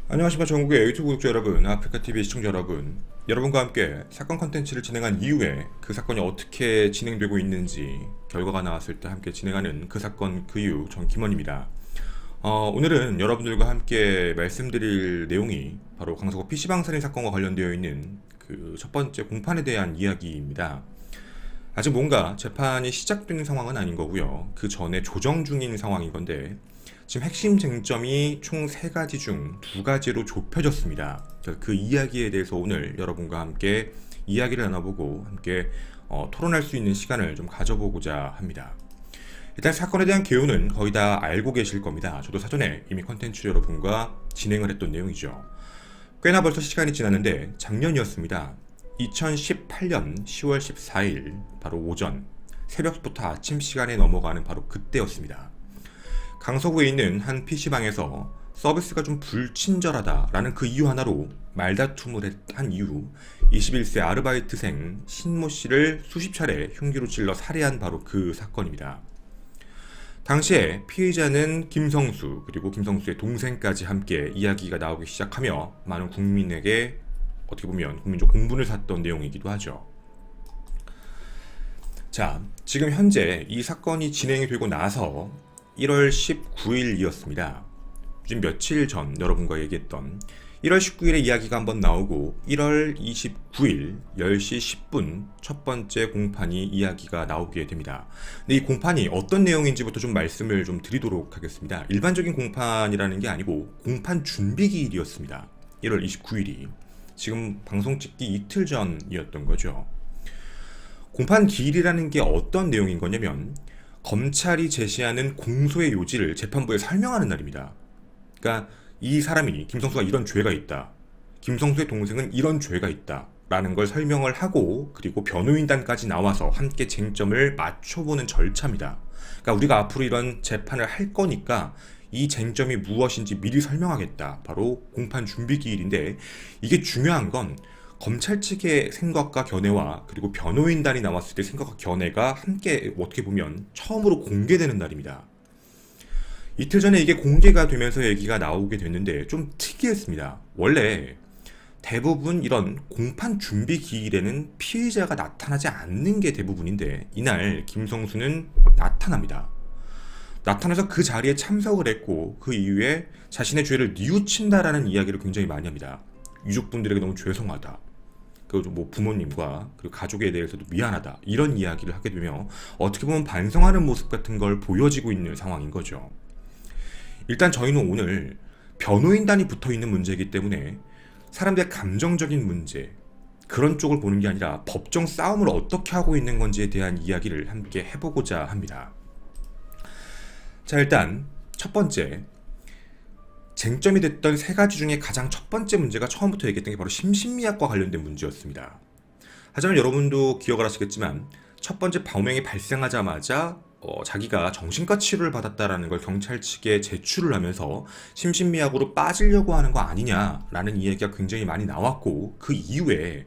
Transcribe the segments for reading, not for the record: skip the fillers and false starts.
안녕하십니까. 전국의 유튜브 구독자 여러분, 아프리카TV 시청자 여러분, 여러분과 함께 사건 컨텐츠를 진행한 이후에 그 사건이 어떻게 진행되고 있는지 결과가 나왔을 때 함께 진행하는 그 사건 그 이유, 전 김원입니다. 오늘은 여러분들과 함께 말씀드릴 내용이 바로 강서구 PC방 살인 사건과 관련되어 있는 그 첫 번째 공판에 대한 이야기입니다. 아직 뭔가 재판이 시작된 상황은 아닌 거고요. 그 전에 조정 중인 상황인 건데 지금 핵심 쟁점이 총 3가지 중 2가지로 좁혀졌습니다. 그 이야기에 대해서 오늘 여러분과 함께 이야기를 나눠보고 함께 토론할 수 있는 시간을 좀 가져보고자 합니다. 일단 사건에 대한 개요는 거의 다 알고 계실 겁니다. 저도 사전에 이미 컨텐츠 여러분과 진행을 했던 내용이죠. 꽤나 벌써 시간이 지났는데 작년이었습니다. 2018년 10월 14일 바로 오전 새벽부터 아침 시간에 넘어가는 바로 그때였습니다. 강서구에 있는 한 PC방에서 서비스가 좀 불친절하다라는 그 이유 하나로 말다툼을 한 이후 21세 아르바이트생 신모 씨를 수십 차례 흉기로 찔러 살해한 바로 그 사건입니다. 당시에 피해자는 김성수 그리고 김성수의 동생까지 함께 이야기가 나오기 시작하며 많은 국민에게 어떻게 보면 국민적 공분을 샀던 내용이기도 하죠. 자, 지금 현재 이 사건이 진행이 되고 나서 1월 19일이었습니다. 지금 며칠 전 여러분과 얘기했던 1월 19일에 이야기가 한번 나오고 1월 29일 10시 10분 첫 번째 공판이 이야기가 나오게 됩니다. 근데 이 공판이 어떤 내용인지부터 좀 말씀을 좀 드리도록 하겠습니다. 일반적인 공판이라는 게 아니고 공판 준비 기일이었습니다. 1월 29일이 지금 방송 찍기 이틀 전이었던 거죠. 공판 기일이라는 게 어떤 내용인 거냐면 검찰이 제시하는 공소의 요지를 재판부에 설명하는 날입니다. 그러니까 이 사람이 김성수가 이런 죄가 있다. 김성수의 동생은 이런 죄가 있다. 라는 걸 설명을 하고 그리고 변호인단까지 나와서 함께 쟁점을 맞춰보는 절차입니다. 그러니까 우리가 앞으로 이런 재판을 할 거니까 이 쟁점이 무엇인지 미리 설명하겠다. 바로 공판 준비 기일인데 이게 중요한 건 검찰 측의 생각과 견해와 그리고 변호인단이 나왔을 때 생각과 견해가 함께 어떻게 보면 처음으로 공개되는 날입니다. 이틀 전에 이게 공개가 되면서 얘기가 나오게 됐는데 좀 특이했습니다. 원래 대부분 이런 공판 준비 기일에는 피의자가 나타나지 않는 게 대부분인데 이날 김성수는 나타납니다. 나타나서 그 자리에 참석을 했고 그 이후에 자신의 죄를 뉘우친다라는 이야기를 굉장히 많이 합니다. 유족분들에게 너무 죄송하다. 그리고 뭐 부모님과 그리고 가족에 대해서도 미안하다. 이런 이야기를 하게 되며 어떻게 보면 반성하는 모습 같은 걸 보여지고 있는 상황인 거죠. 일단 저희는 오늘 변호인단이 붙어 있는 문제이기 때문에 사람들의 감정적인 문제 그런 쪽을 보는 게 아니라 법정 싸움을 어떻게 하고 있는 건지에 대한 이야기를 함께 해보고자 합니다. 자, 일단 첫 번째 쟁점이 됐던 3가지 중에 가장 첫 번째 문제가 처음부터 얘기했던 게 바로 심신미약과 관련된 문제였습니다. 하지만 여러분도 기억을 하시겠지만 첫 번째 범행이 발생하자마자 자기가 정신과 치료를 받았다라는 걸 경찰 측에 제출을 하면서 심신미약으로 빠지려고 하는 거 아니냐라는 이야기가 굉장히 많이 나왔고 그 이후에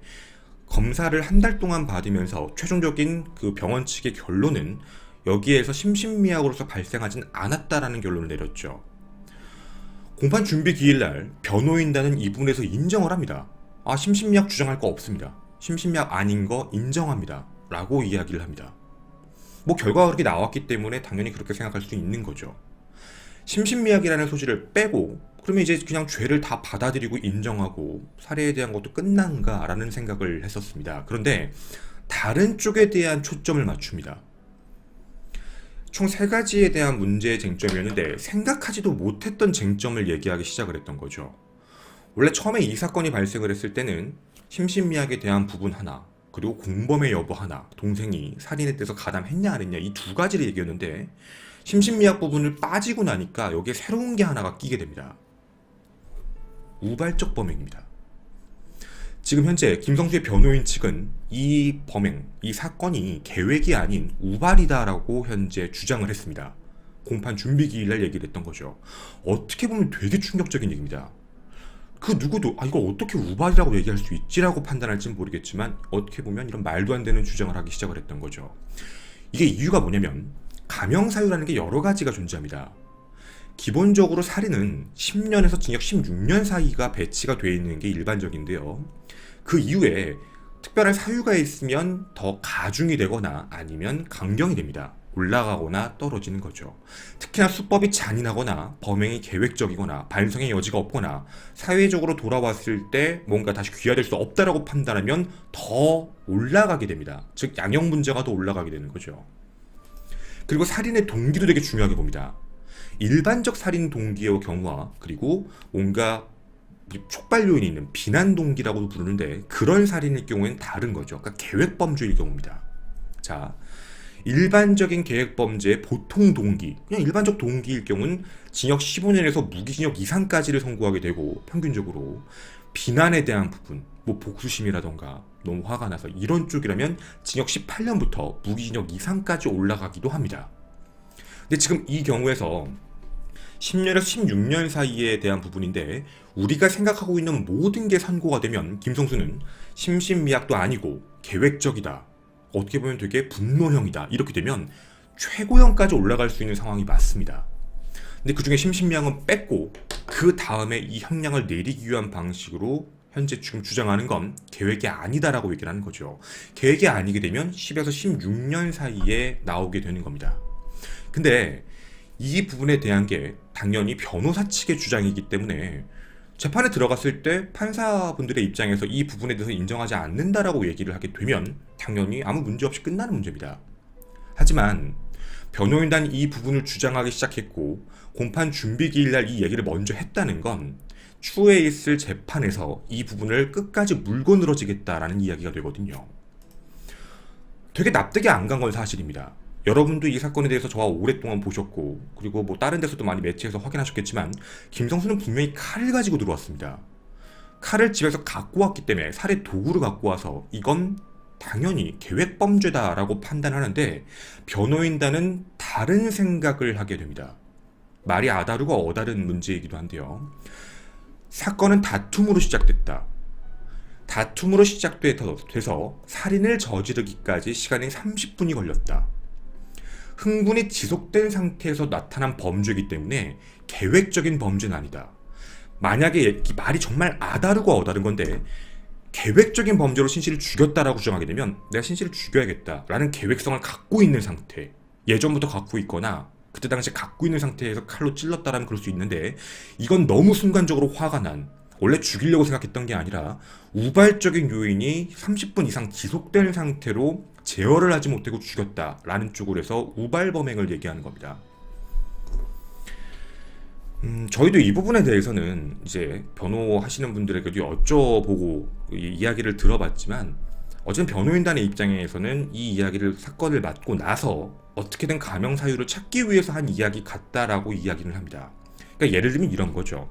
검사를 한 달 동안 받으면서 최종적인 그 병원 측의 결론은 여기에서 심신미약으로서 발생하진 않았다라는 결론을 내렸죠. 공판 준비 기일날 변호인단은 이 부분에서 인정을 합니다. 심신미약 주장할 거 없습니다. 심신미약 아닌 거 인정합니다. 라고 이야기를 합니다. 뭐 결과가 그렇게 나왔기 때문에 당연히 그렇게 생각할 수 있는 거죠. 심신미약이라는 소지를 빼고 그러면 이제 그냥 죄를 다 받아들이고 인정하고 살해에 대한 것도 끝난가 라는 생각을 했었습니다. 그런데 다른 쪽에 대한 초점을 맞춥니다. 총 3가지에 대한 문제의 쟁점이었는데 생각하지도 못했던 쟁점을 얘기하기 시작을 했던 거죠. 원래 처음에 이 사건이 발생을 했을 때는 심신미약에 대한 부분 하나 그리고 공범의 여부 하나 동생이 살인에 대해서 가담했냐 안 했냐 이 2가지를 얘기했는데 심신미약 부분을 빠지고 나니까 여기에 새로운 게 하나가 끼게 됩니다. 우발적 범행입니다. 지금 현재 김성수의 변호인 측은 이 범행, 이 사건이 계획이 아닌 우발이다라고 현재 주장을 했습니다. 공판 준비 기일날 얘기를 했던 거죠. 어떻게 보면 되게 충격적인 얘기입니다. 그 누구도 이걸 어떻게 우발이라고 얘기할 수 있지라고 판단할지는 모르겠지만 어떻게 보면 이런 말도 안 되는 주장을 하기 시작을 했던 거죠. 이게 이유가 뭐냐면 감형사유라는 게 여러 가지가 존재합니다. 기본적으로 살인은 10년에서 징역 16년 사이가 배치가 되어 있는 게 일반적인데요. 그 이후에 특별한 사유가 있으면 더 가중이 되거나 아니면 강경이 됩니다. 올라가거나 떨어지는 거죠. 특히나 수법이 잔인하거나 범행이 계획적이거나 반성의 여지가 없거나 사회적으로 돌아왔을 때 뭔가 다시 귀화될 수 없다라고 판단하면 더 올라가게 됩니다. 즉 양형 문제가 더 올라가게 되는 거죠. 그리고 살인의 동기도 되게 중요하게 봅니다. 일반적 살인 동기의 경우와 그리고 뭔가 촉발 요인이 있는 비난 동기라고도 부르는데 그런 살인의 경우에는 다른 거죠. 그러니까 계획 범죄일 경우입니다. 자, 일반적인 계획 범죄의 보통 동기, 그냥 일반적 동기일 경우는 징역 15년에서 무기징역 이상까지를 선고하게 되고 평균적으로 비난에 대한 부분, 뭐 복수심이라던가 너무 화가 나서 이런 쪽이라면 징역 18년부터 무기징역 이상까지 올라가기도 합니다. 근데 지금 이 경우에서 10년에서 16년 사이에 대한 부분인데 우리가 생각하고 있는 모든 게 선고가 되면 김성수는 심신미약도 아니고 계획적이다. 어떻게 보면 되게 분노형이다. 이렇게 되면 최고형까지 올라갈 수 있는 상황이 맞습니다. 근데 그 중에 심신미약은 뺐고 그 다음에 이 형량을 내리기 위한 방식으로 현재 지금 주장하는 건 계획이 아니다라고 얘기를 하는 거죠. 계획이 아니게 되면 10에서 16년 사이에 나오게 되는 겁니다. 근데 이 부분에 대한 게 당연히 변호사 측의 주장이기 때문에 재판에 들어갔을 때 판사분들의 입장에서 이 부분에 대해서 인정하지 않는다라고 얘기를 하게 되면 당연히 아무 문제 없이 끝나는 문제입니다. 하지만 변호인단이 이 부분을 주장하기 시작했고 공판 준비 기일날 이 얘기를 먼저 했다는 건 추후에 있을 재판에서 이 부분을 끝까지 물고 늘어지겠다라는 이야기가 되거든요. 되게 납득이 안 간 건 사실입니다. 여러분도 이 사건에 대해서 저와 오랫동안 보셨고 그리고 뭐 다른 데서도 많이 매체에서 확인하셨겠지만 김성수는 분명히 칼을 가지고 들어왔습니다. 칼을 집에서 갖고 왔기 때문에 살해 도구를 갖고 와서 이건 당연히 계획범죄다라고 판단하는데 변호인단은 다른 생각을 하게 됩니다. 말이 아다르고 어다른 문제이기도 한데요. 사건은 다툼으로 시작됐다. 다툼으로 시작돼서 살인을 저지르기까지 시간이 30분이 걸렸다. 흥분이 지속된 상태에서 나타난 범죄이기 때문에 계획적인 범죄는 아니다. 만약에 말이 정말 아다르고 어다른 건데 계획적인 범죄로 신씨를 죽였다라고 주장하게 되면 내가 신씨를 죽여야겠다라는 계획성을 갖고 있는 상태, 예전부터 갖고 있거나 그때 당시에 갖고 있는 상태에서 칼로 찔렀다라면 그럴 수 있는데 이건 너무 순간적으로 화가 난 원래 죽이려고 생각했던 게 아니라 우발적인 요인이 30분 이상 지속된 상태로 제어를 하지 못하고 죽였다라는 쪽으로 해서 우발 범행을 얘기하는 겁니다. 저희도 이 부분에 대해서는 이제 변호하시는 분들에게도 여쭤보고 이야기를 들어봤지만 어쨌든 변호인단의 입장에서는 이 이야기를 사건을 맡고 나서 어떻게든 가명 사유를 찾기 위해서 한 이야기 같다라고 이야기를 합니다. 그러니까 예를 들면 이런 거죠.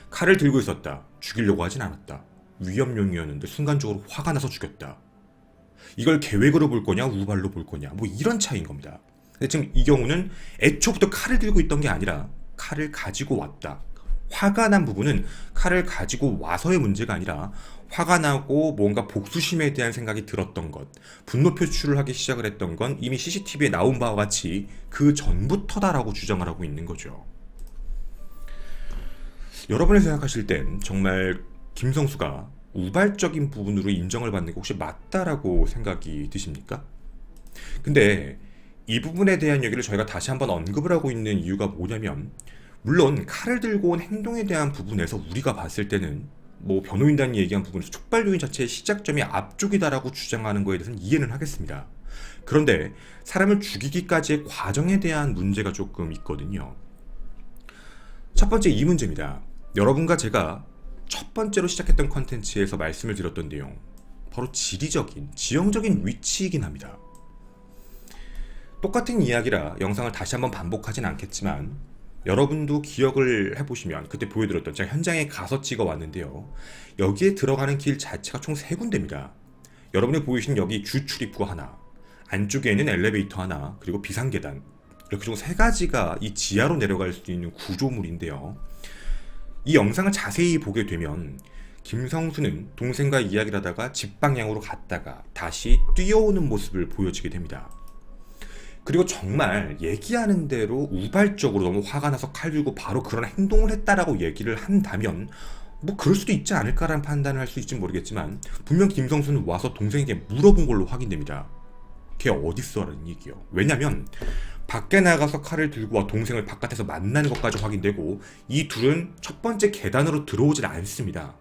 칼을 들고 있었다. 죽이려고 하진 않았다. 위협용이었는데 순간적으로 화가 나서 죽였다. 이걸 계획으로 볼 거냐 우발로 볼 거냐 뭐 이런 차이인 겁니다. 근데 지금 이 경우는 애초부터 칼을 들고 있던 게 아니라 칼을 가지고 왔다. 화가 난 부분은 칼을 가지고 와서의 문제가 아니라 화가 나고 뭔가 복수심에 대한 생각이 들었던 것, 분노 표출을 하기 시작을 했던 건 이미 CCTV에 나온 바와 같이 그 전부터다라고 주장을 하고 있는 거죠. 여러분이 생각하실 땐 정말 김성수가 우발적인 부분으로 인정을 받는 게 혹시 맞다라고 생각이 드십니까? 근데 이 부분에 대한 얘기를 저희가 다시 한번 언급을 하고 있는 이유가 뭐냐면 물론 칼을 들고 온 행동에 대한 부분에서 우리가 봤을 때는 뭐 변호인단이 얘기한 부분에서 촉발 요인 자체의 시작점이 앞쪽이다라고 주장하는 거에 대해서는 이해는 하겠습니다. 그런데 사람을 죽이기까지의 과정에 대한 문제가 조금 있거든요. 첫 번째 이 문제입니다. 여러분과 제가 첫 번째로 시작했던 컨텐츠에서 말씀을 드렸던 내용 바로 지리적인, 지형적인 위치이긴 합니다. 똑같은 이야기라 영상을 다시 한번 반복하진 않겠지만 여러분도 기억을 해보시면 그때 보여드렸던 제가 현장에 가서 찍어왔는데요. 여기에 들어가는 길 자체가 총 3군데입니다. 여러분이 보이신 여기 주 출입구 하나, 안쪽에는 엘리베이터 하나, 그리고 비상계단 이렇게 총 3가지가 이 지하로 내려갈 수 있는 구조물인데요. 이 영상을 자세히 보게 되면 김성수는 동생과 이야기를 하다가 집 방향으로 갔다가 다시 뛰어오는 모습을 보여지게 됩니다. 그리고 정말 얘기하는 대로 우발적으로 너무 화가 나서 칼 들고 바로 그런 행동을 했다라고 얘기를 한다면 뭐 그럴 수도 있지 않을까라는 판단을 할 수 있을지 모르겠지만 분명 김성수는 와서 동생에게 물어본 걸로 확인됩니다. 걔 어딨어? 라는 얘기요. 왜냐면 밖에 나가서 칼을 들고 와 동생을 바깥에서 만나는 것까지 확인되고 이 둘은 첫 번째 계단으로 들어오질 않습니다.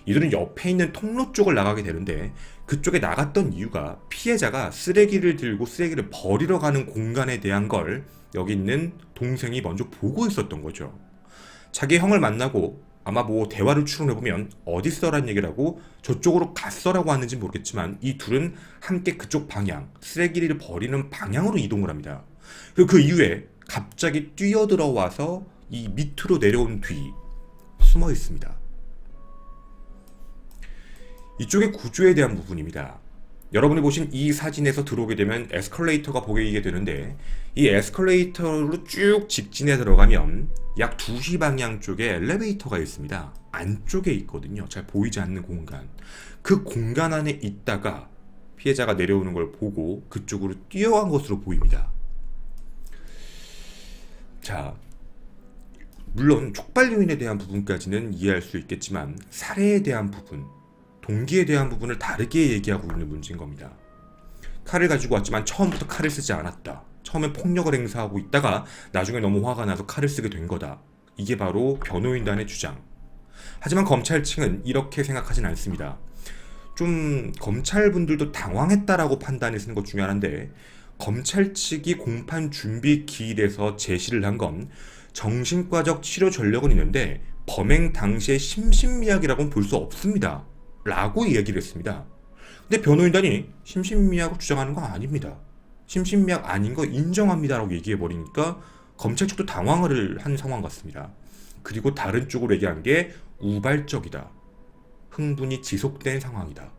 이들은 옆에 있는 통로 쪽을 나가게 되는데 그쪽에 나갔던 이유가 피해자가 쓰레기를 들고 쓰레기를 버리러 가는 공간에 대한 걸 여기 있는 동생이 먼저 보고 있었던 거죠. 자기 형을 만나고 아마 뭐 대화를 추론해보면 어딨어라는 얘기를 하고 저쪽으로 갔어라고 하는지 모르겠지만 이 둘은 함께 그쪽 방향, 쓰레기를 버리는 방향으로 이동을 합니다. 그리고 그 이후에 갑자기 뛰어들어와서 이 밑으로 내려온 뒤 숨어 있습니다. 이쪽의 구조에 대한 부분입니다. 여러분이 보신 이 사진에서 들어오게 되면 에스컬레이터가 보이게 되는데 이 에스컬레이터로 쭉 직진해 들어가면 약 2시 방향 쪽에 엘리베이터가 있습니다. 안쪽에 있거든요. 잘 보이지 않는 공간. 그 공간 안에 있다가 피해자가 내려오는 걸 보고 그쪽으로 뛰어간 것으로 보입니다. 자, 물론 촉발 요인에 대한 부분까지는 이해할 수 있겠지만 살해에 대한 부분, 동기에 대한 부분을 다르게 얘기하고 있는 문제인 겁니다. 칼을 가지고 왔지만 처음부터 칼을 쓰지 않았다. 처음엔 폭력을 행사하고 있다가 나중에 너무 화가 나서 칼을 쓰게 된 거다. 이게 바로 변호인단의 주장. 하지만 검찰 측은 이렇게 생각하진 않습니다. 좀 검찰분들도 당황했다라고 판단해서는 것 중에 하나인데 검찰 측이 공판 준비 기일에서 제시를 한 건 정신과적 치료 전력은 있는데 범행 당시의 심신미약이라고는 볼 수 없습니다. 라고 이야기를 했습니다. 근데 변호인단이 심신미약을 주장하는 건 아닙니다. 심신미약 아닌 거 인정합니다 라고 얘기해버리니까 검찰 측도 당황을 한 상황 같습니다. 그리고 다른 쪽으로 얘기한 게 우발적이다. 흥분이 지속된 상황이다.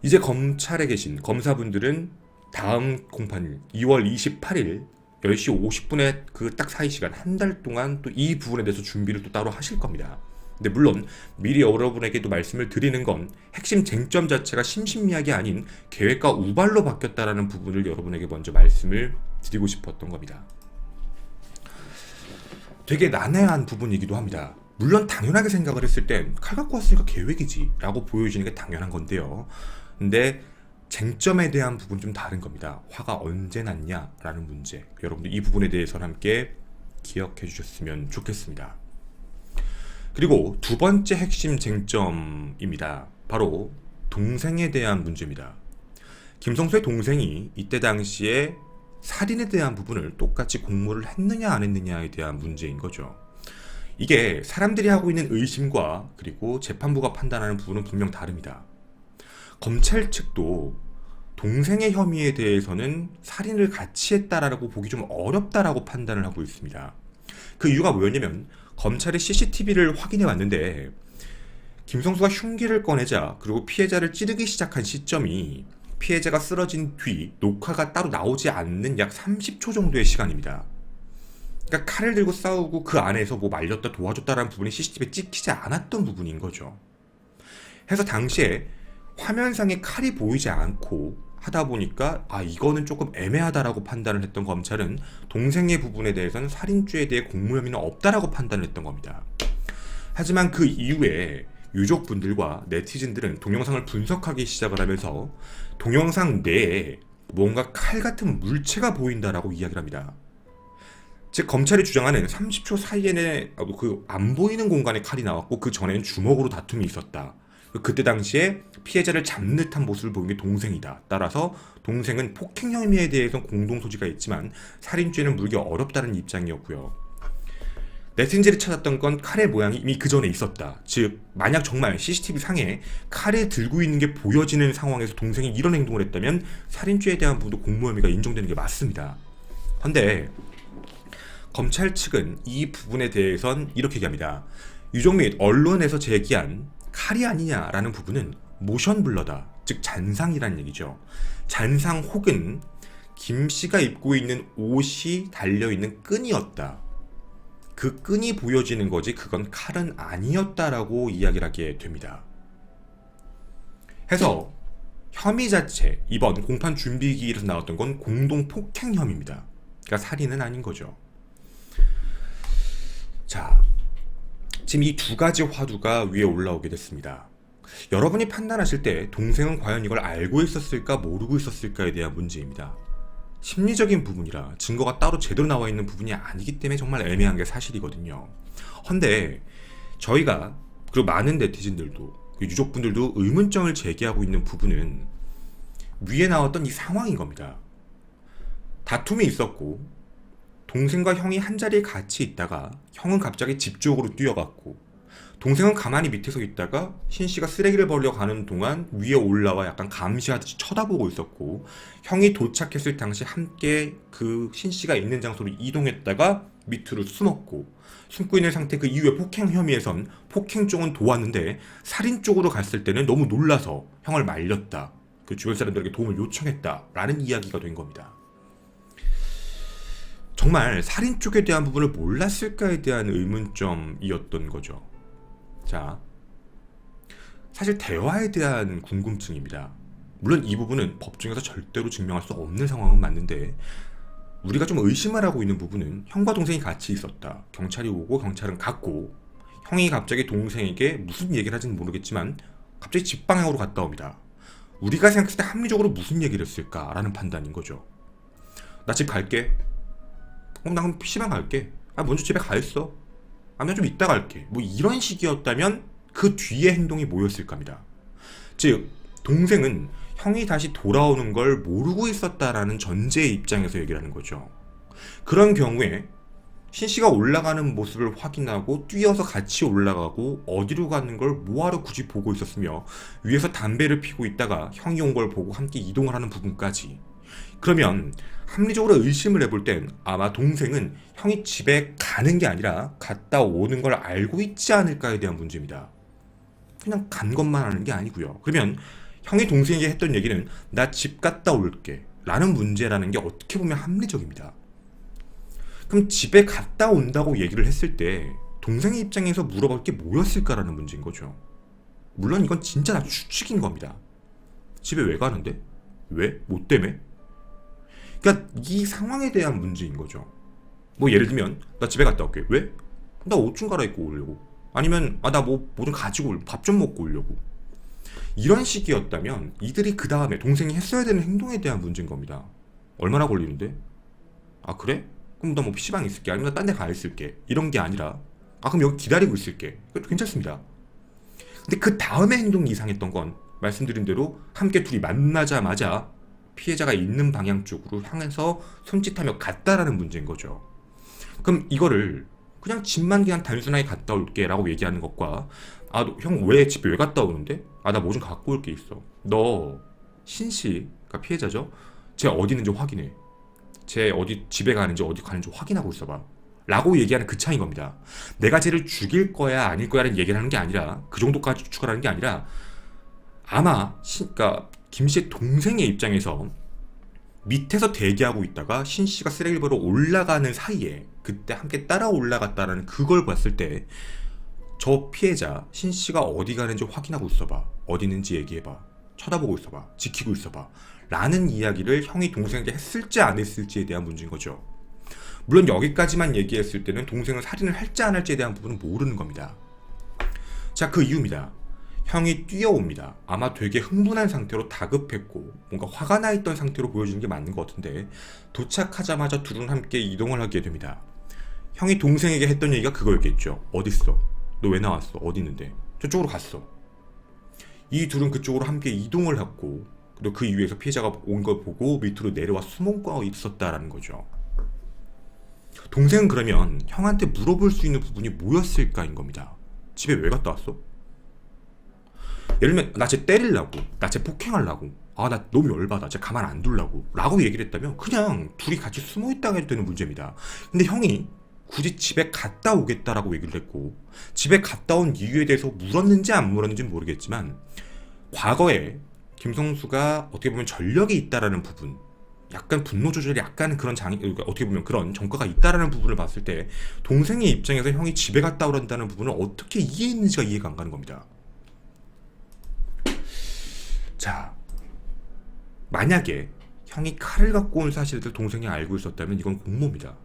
이제 검찰에 계신 검사분들은 다음 공판일 2월 28일 10시 50분에 그 딱 사이 시간 한 달 동안 또 이 부분에 대해서 준비를 또 따로 하실 겁니다. 근데 물론 미리 여러분에게도 말씀을 드리는 건 핵심 쟁점 자체가 심신미약이 아닌 계획과 우발로 바뀌었다라는 부분을 여러분에게 먼저 말씀을 드리고 싶었던 겁니다. 되게 난해한 부분이기도 합니다. 물론 당연하게 생각을 했을 땐 칼 갖고 왔으니까 계획이지 라고 보여지는 게 당연한 건데요. 근데 쟁점에 대한 부분 좀 다른 겁니다. 화가 언제 났냐 라는 문제. 여러분들 이 부분에 대해서는 함께 기억해 주셨으면 좋겠습니다. 그리고 두 번째 핵심 쟁점입니다. 바로 동생에 대한 문제입니다. 김성수의 동생이 이때 당시에 살인에 대한 부분을 똑같이 공모를 했느냐 안 했느냐에 대한 문제인 거죠. 이게 사람들이 하고 있는 의심과 그리고 재판부가 판단하는 부분은 분명 다릅니다. 검찰 측도 동생의 혐의에 대해서는 살인을 같이 했다라고 보기 좀 어렵다라고 판단을 하고 있습니다. 그 이유가 뭐였냐면 검찰이 CCTV를 확인해 왔는데 김성수가 흉기를 꺼내자 그리고 피해자를 찌르기 시작한 시점이 피해자가 쓰러진 뒤 녹화가 따로 나오지 않는 약 30초 정도의 시간입니다. 그러니까 칼을 들고 싸우고 그 안에서 뭐 말렸다 도와줬다라는 부분이 CCTV에 찍히지 않았던 부분인 거죠. 해서 당시에 화면상에 칼이 보이지 않고 하다 보니까 이거는 조금 애매하다라고 판단을 했던 검찰은 동생의 부분에 대해서는 살인죄에 대해 공모 혐의는 없다라고 판단을 했던 겁니다. 하지만 그 이후에 유족분들과 네티즌들은 동영상을 분석하기 시작을 하면서 동영상 내에 뭔가 칼 같은 물체가 보인다라고 이야기를 합니다. 즉 검찰이 주장하는 30초 사이에는 그 안 보이는 공간에 칼이 나왔고 그 전에는 주먹으로 다툼이 있었다. 그때 당시에 피해자를 잡는 듯한 모습을 보인 게 동생이다. 따라서 동생은 폭행 혐의에 대해서는 공동 소지가 있지만 살인죄는 물기 어렵다는 입장이었고요. 네티즌들이 찾았던 건 칼의 모양이 이미 그 전에 있었다. 즉 만약 정말 CCTV 상에 칼을 들고 있는 게 보여지는 상황에서 동생이 이런 행동을 했다면 살인죄에 대한 부분도 공모 혐의가 인정되는 게 맞습니다. 그런데 검찰 측은 이 부분에 대해선 이렇게 얘기합니다. 유족 및 언론에서 제기한 칼이 아니냐라는 부분은 모션 블러다. 즉 잔상이라는 얘기죠. 잔상 혹은 김 씨가 입고 있는 옷이 달려있는 끈이었다. 그 끈이 보여지는 거지 그건 칼은 아니었다라고 이야기를 하게 됩니다. 해서 혐의 자체, 이번 공판 준비기일에서 나왔던 건 공동 폭행 혐의입니다. 그러니까 살인은 아닌 거죠. 자, 지금 이 두 가지 화두가 위에 올라오게 됐습니다. 여러분이 판단하실 때 동생은 과연 이걸 알고 있었을까 모르고 있었을까에 대한 문제입니다. 심리적인 부분이라 증거가 따로 제대로 나와 있는 부분이 아니기 때문에 정말 애매한 게 사실이거든요. 헌데 저희가 그리고 많은 네티즌들도 유족분들도 의문점을 제기하고 있는 부분은 위에 나왔던 이 상황인 겁니다. 다툼이 있었고 동생과 형이 한자리에 같이 있다가 형은 갑자기 집 쪽으로 뛰어갔고 동생은 가만히 밑에 서 있다가 신씨가 쓰레기를 버리러 가는 동안 위에 올라와 약간 감시하듯이 쳐다보고 있었고 형이 도착했을 당시 함께 그 신씨가 있는 장소로 이동했다가 밑으로 숨었고 숨고 있는 상태 그 이후에 폭행 혐의에선 폭행 쪽은 도왔는데 살인 쪽으로 갔을 때는 너무 놀라서 형을 말렸다. 그 주변 사람들에게 도움을 요청했다. 라는 이야기가 된 겁니다. 정말 살인 쪽에 대한 부분을 몰랐을까에 대한 의문점이었던 거죠. 자, 사실 대화에 대한 궁금증입니다. 물론 이 부분은 법정에서 절대로 증명할 수 없는 상황은 맞는데 우리가 좀 의심을 하고 있는 부분은 형과 동생이 같이 있었다. 경찰이 오고 경찰은 갔고 형이 갑자기 동생에게 무슨 얘기를 하지는 모르겠지만 갑자기 집 방향으로 갔다 옵니다. 우리가 생각했을 때 합리적으로 무슨 얘기를 했을까라는 판단인 거죠. 나 집 갈게. 나 그럼 PC방 갈게. 먼저 집에 가 있어. 나 좀 이따 갈게. 뭐 이런 식이었다면 그 뒤에 행동이 뭐였을까 합니다. 즉 동생은 형이 다시 돌아오는 걸 모르고 있었다라는 전제의 입장에서 얘기를 하는 거죠. 그런 경우에 신씨가 올라가는 모습을 확인하고 뛰어서 같이 올라가고 어디로 가는 걸 뭐하러 굳이 보고 있었으며 위에서 담배를 피고 있다가 형이 온 걸 보고 함께 이동을 하는 부분까지. 그러면 합리적으로 의심을 해볼 땐 아마 동생은 형이 집에 가는 게 아니라 갔다 오는 걸 알고 있지 않을까에 대한 문제입니다. 그냥 간 것만 아는 게 아니고요. 그러면 형이 동생에게 했던 얘기는 나 집 갔다 올게 라는 문제라는 게 어떻게 보면 합리적입니다. 그럼 집에 갔다 온다고 얘기를 했을 때 동생의 입장에서 물어볼 게 뭐였을까라는 문제인 거죠. 물론 이건 진짜 다 추측인 겁니다. 집에 왜 가는데? 왜? 뭐 때문에? 그러니까 이 상황에 대한 문제인 거죠. 뭐 예를 들면 나 집에 갔다 올게. 왜? 나 옷 좀 갈아입고 오려고. 아니면 나 뭐 좀 가지고 오려고. 밥 좀 먹고 오려고. 이런 식이었다면 이들이 그 다음에 동생이 했어야 되는 행동에 대한 문제인 겁니다. 얼마나 걸리는데? 아 그래? 그럼 나 뭐 PC방에 있을게. 아니면 나 딴 데 가 있을게. 이런 게 아니라 그럼 여기 기다리고 있을게. 괜찮습니다. 근데 그 다음에 행동이 이상했던 건 말씀드린 대로 함께 둘이 만나자마자 피해자가 있는 방향 쪽으로 향해서 손짓하며 갔다라는 문제인 거죠. 그럼 이거를 그냥 집만 그냥 단순하게 갔다 올게 라고 얘기하는 것과 형 왜 집에 왜 갔다 오는데? 나 뭐 좀 갖고 올 게 있어. 너 신씨가 피해자죠? 쟤 어디 있는지 확인해. 쟤 어디 집에 가는지 어디 가는지 확인하고 있어봐 라고 얘기하는 그 차이인 겁니다. 내가 쟤를 죽일 거야 아닐 거야 라는 얘기를 하는 게 아니라 그 정도까지 추측하는 게 아니라 아마 그러니까 김씨의 동생의 입장에서 밑에서 대기하고 있다가 신씨가 쓰레기를 버리러 올라가는 사이에 그때 함께 따라 올라갔다라는 그걸 봤을 때 저 피해자 신씨가 어디 가는지 확인하고 있어봐. 어디 있는지 얘기해봐. 쳐다보고 있어봐. 지키고 있어봐. 라는 이야기를 형이 동생에게 했을지 안 했을지에 대한 문제인 거죠. 물론 여기까지만 얘기했을 때는 동생은 살인을 할지 안 할지에 대한 부분은 모르는 겁니다. 자, 그 이유입니다. 형이 뛰어옵니다. 아마 되게 흥분한 상태로 다급했고 뭔가 화가 나 있던 상태로 보여지는 게 맞는 것 같은데 도착하자마자 둘은 함께 이동을 하게 됩니다. 형이 동생에게 했던 얘기가 그거였겠죠. 어딨어? 너 왜 나왔어? 어디 있는데? 저쪽으로 갔어. 이 둘은 그쪽으로 함께 이동을 했고 그리고 그 이후에서 피해자가 온 걸 보고 밑으로 내려와 숨고 있었다라는 거죠. 동생은 그러면 형한테 물어볼 수 있는 부분이 뭐였을까인 겁니다. 집에 왜 갔다 왔어? 예를 들면 나 쟤 때리려고, 나 쟤 폭행하려고, 나 너무 열받아, 쟤 가만 안 둘라고 라고 얘기를 했다면 그냥 둘이 같이 숨어있다가 해도 되는 문제입니다. 근데 형이 굳이 집에 갔다 오겠다라고 얘기를 했고 집에 갔다 온 이유에 대해서 물었는지 안 물었는지는 모르겠지만 과거에 김성수가 어떻게 보면 전력이 있다라는 부분, 약간 분노 조절이 약간 그런 어떻게 보면 그런 전과가 있다라는 부분을 봤을 때 동생의 입장에서 형이 집에 갔다 오란다는 부분을 어떻게 이해했는지가 이해가 안 가는 겁니다. 자, 만약에 형이 칼을 갖고 온 사실을 동생이 알고 있었다면 이건 공모입니다.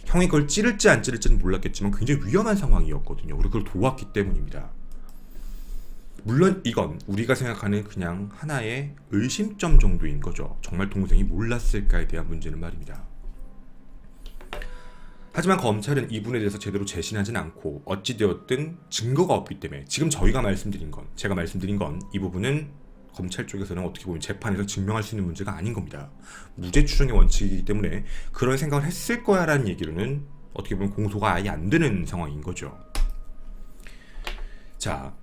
형이 그걸 찌를지 안 찌를지는 몰랐겠지만 굉장히 위험한 상황이었거든요. 우리 그걸 도왔기 때문입니다. 물론 이건 우리가 생각하는 그냥 하나의 의심점 정도인 거죠. 정말 동생이 몰랐을까에 대한 문제는 말입니다. 하지만 검찰은 이분에 대해서 제대로 재신하진 않고 어찌되었든 증거가 없기 때문에 지금 제가 말씀드린 건 이 부분은 검찰 쪽에서는 어떻게 보면 재판에서 증명할 수 있는 문제가 아닌 겁니다. 무죄 추정의 원칙이기 때문에 그런 생각을 했을 거야 라는 얘기로는 어떻게 보면 공소가 아예 안 되는 상황인 거죠. 자,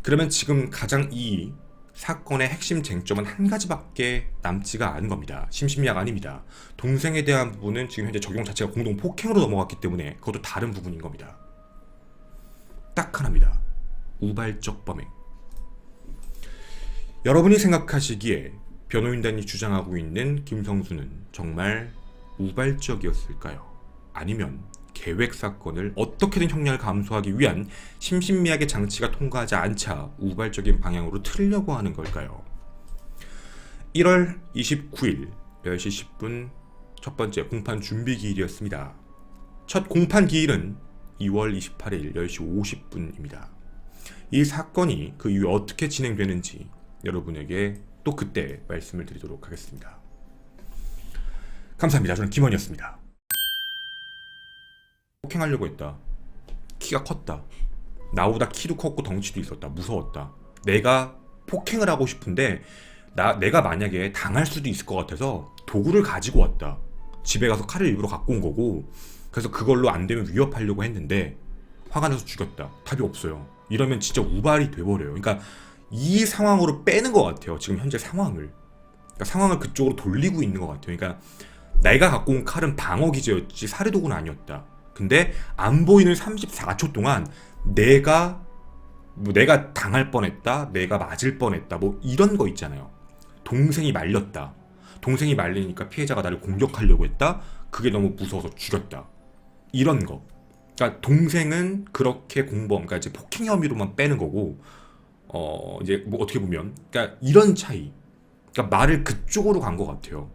그러면 지금 가장 이 사건의 핵심 쟁점은 한 가지밖에 남지가 않은 겁니다. 심신미약 아닙니다. 동생에 대한 부분은 지금 현재 적용 자체가 공동 폭행으로 넘어갔기 때문에 그것도 다른 부분인 겁니다. 딱 하나입니다. 우발적 범행. 여러분이 생각하시기에 변호인단이 주장하고 있는 김성수는 정말 우발적이었을까요? 아니면 계획 사건을 어떻게든 형량을 감수하기 위한 심신미약의 장치가 통과하지 않자 우발적인 방향으로 틀려고 하는 걸까요? 1월 29일 10시 10분 첫 번째 공판 준비 기일이었습니다. 첫 공판 기일은 2월 28일 10시 50분입니다. 이 사건이 그 이후에 어떻게 진행되는지 여러분에게 또 그때 말씀을 드리도록 하겠습니다. 감사합니다. 저는 김원이었습니다. 폭행하려고 했다. 키가 컸다. 나보다 키도 컸고 덩치도 있었다. 무서웠다. 내가 폭행을 하고 싶은데 내가 만약에 당할 수도 있을 것 같아서 도구를 가지고 왔다. 집에 가서 칼을 일부러 갖고 온 거고 그래서 그걸로 안 되면 위협하려고 했는데 화가 나서 죽였다. 답이 없어요. 이러면 진짜 우발이 돼버려요. 그러니까 이 상황으로 빼는 것 같아요. 지금 현재 상황을. 그러니까 상황을 그쪽으로 돌리고 있는 것 같아요. 그러니까 내가 갖고 온 칼은 방어 기제였지 살해도구는 아니었다. 근데 안 보이는 34초 동안 내가 당할 뻔했다, 내가 맞을 뻔했다, 뭐 이런 거 있잖아요. 동생이 말렸다. 동생이 말리니까 피해자가 나를 공격하려고 했다. 그게 너무 무서워서 죽였다. 이런 거. 그러니까 동생은 그렇게 공범, 그러니까 이제 폭행 혐의로만 빼는 거고, 이제 뭐 어떻게 보면, 그러니까 이런 차이. 그러니까 말을 그쪽으로 간 것 같아요.